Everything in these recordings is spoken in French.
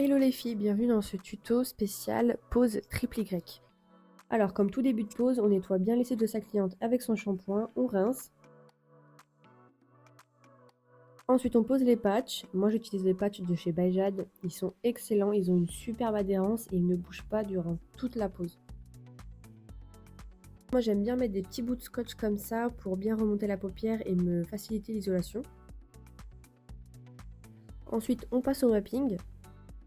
Hello les filles, bienvenue dans ce tuto spécial pose triple Y. Alors comme tout début de pose, on nettoie bien les cils de sa cliente avec son shampoing, on rince. Ensuite on pose les patchs. Moi j'utilise les patchs de chez Bajad, ils sont excellents, ils ont une superbe adhérence et ils ne bougent pas durant toute la pose. Moi j'aime bien mettre des petits bouts de scotch comme ça pour bien remonter la paupière et me faciliter l'isolation. Ensuite on passe au mapping.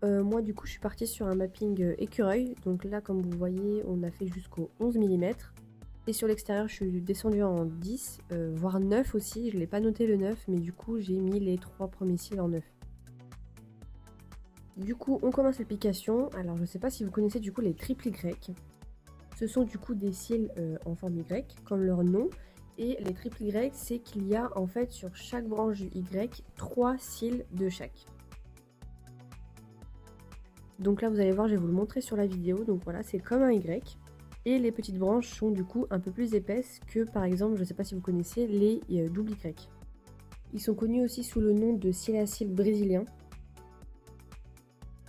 Moi du coup je suis partie sur un mapping écureuil, donc là comme vous voyez on a fait jusqu'au 11 mm et sur l'extérieur je suis descendue en 10 voire 9 aussi, je l'ai pas noté le 9 mais du coup j'ai mis les 3 premiers cils en 9. Du coup on commence l'application. Alors je sais pas si vous connaissez du coup les triple Y, ce sont du coup des cils en forme Y comme leur nom, et les triple Y c'est qu'il y a en fait sur chaque branche du Y 3 cils de chaque. Donc là vous allez voir, je vais vous le montrer sur la vidéo. Donc voilà, c'est comme un Y. Et les petites branches sont du coup un peu plus épaisses que par exemple, je ne sais pas si vous connaissez, les double Y. Ils sont connus aussi sous le nom de cils à cils brésiliens.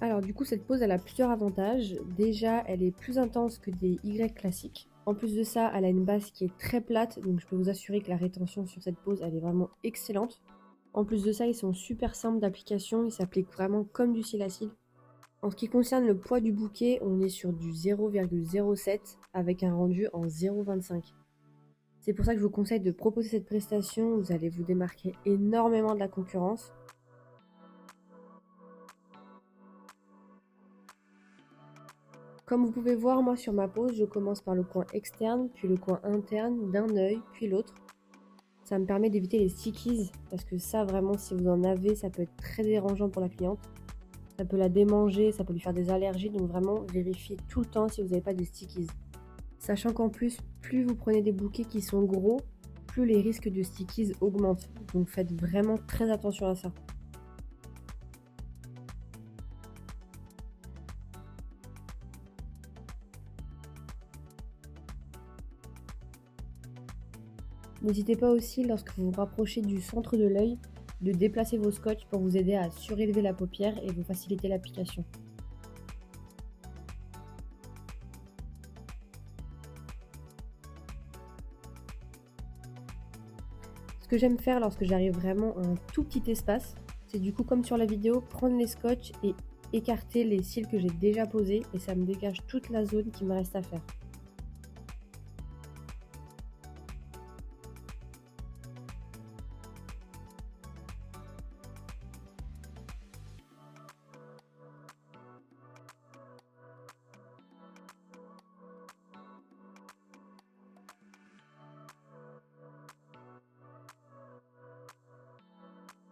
Alors du coup cette pose elle a plusieurs avantages. Déjà elle est plus intense que des Y classiques. En plus de ça elle a une base qui est très plate, donc je peux vous assurer que la rétention sur cette pose elle est vraiment excellente. En plus de ça ils sont super simples d'application, ils s'appliquent vraiment comme du cil à cils. En ce qui concerne le poids du bouquet, on est sur du 0,07 avec un rendu en 0,25. C'est pour ça que je vous conseille de proposer cette prestation, vous allez vous démarquer énormément de la concurrence. Comme vous pouvez voir, moi sur ma pose, je commence par le coin externe, puis le coin interne d'un œil, puis l'autre. Ça me permet d'éviter les stickies, parce que ça vraiment, si vous en avez, ça peut être très dérangeant pour la cliente. Ça peut la démanger, ça peut lui faire des allergies, donc vraiment vérifiez tout le temps si vous n'avez pas des stickies. Sachant qu'en plus, plus vous prenez des bouquets qui sont gros, plus les risques de stickies augmentent. Donc faites vraiment très attention à ça. N'hésitez pas aussi, lorsque vous vous rapprochez du centre de l'œil, de déplacer vos scotch pour vous aider à surélever la paupière et vous faciliter l'application. Ce que j'aime faire lorsque j'arrive vraiment à un tout petit espace, c'est du coup comme sur la vidéo, prendre les scotch et écarter les cils que j'ai déjà posés, et ça me dégage toute la zone qui me reste à faire.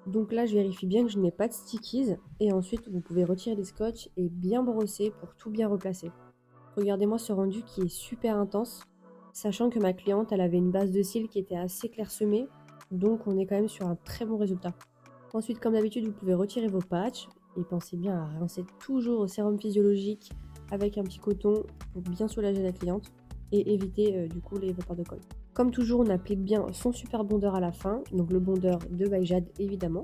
Donc là je vérifie bien que je n'ai pas de stickies, et ensuite vous pouvez retirer les scotch et bien brosser pour tout bien replacer. Regardez-moi ce rendu qui est super intense, sachant que ma cliente elle avait une base de cils qui était assez clairsemée, donc on est quand même sur un très bon résultat. Ensuite comme d'habitude vous pouvez retirer vos patchs et pensez bien à rincer toujours au sérum physiologique avec un petit coton pour bien soulager la cliente et éviter du coup les vapeurs de colle. Comme toujours, on applique bien son super bondeur à la fin, donc le bondeur de Bajad évidemment.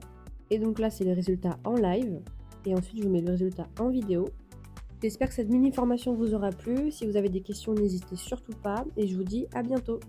Et donc là, c'est le résultat en live. Et ensuite, je vous mets le résultat en vidéo. J'espère que cette mini formation vous aura plu. Si vous avez des questions, n'hésitez surtout pas. Et je vous dis à bientôt.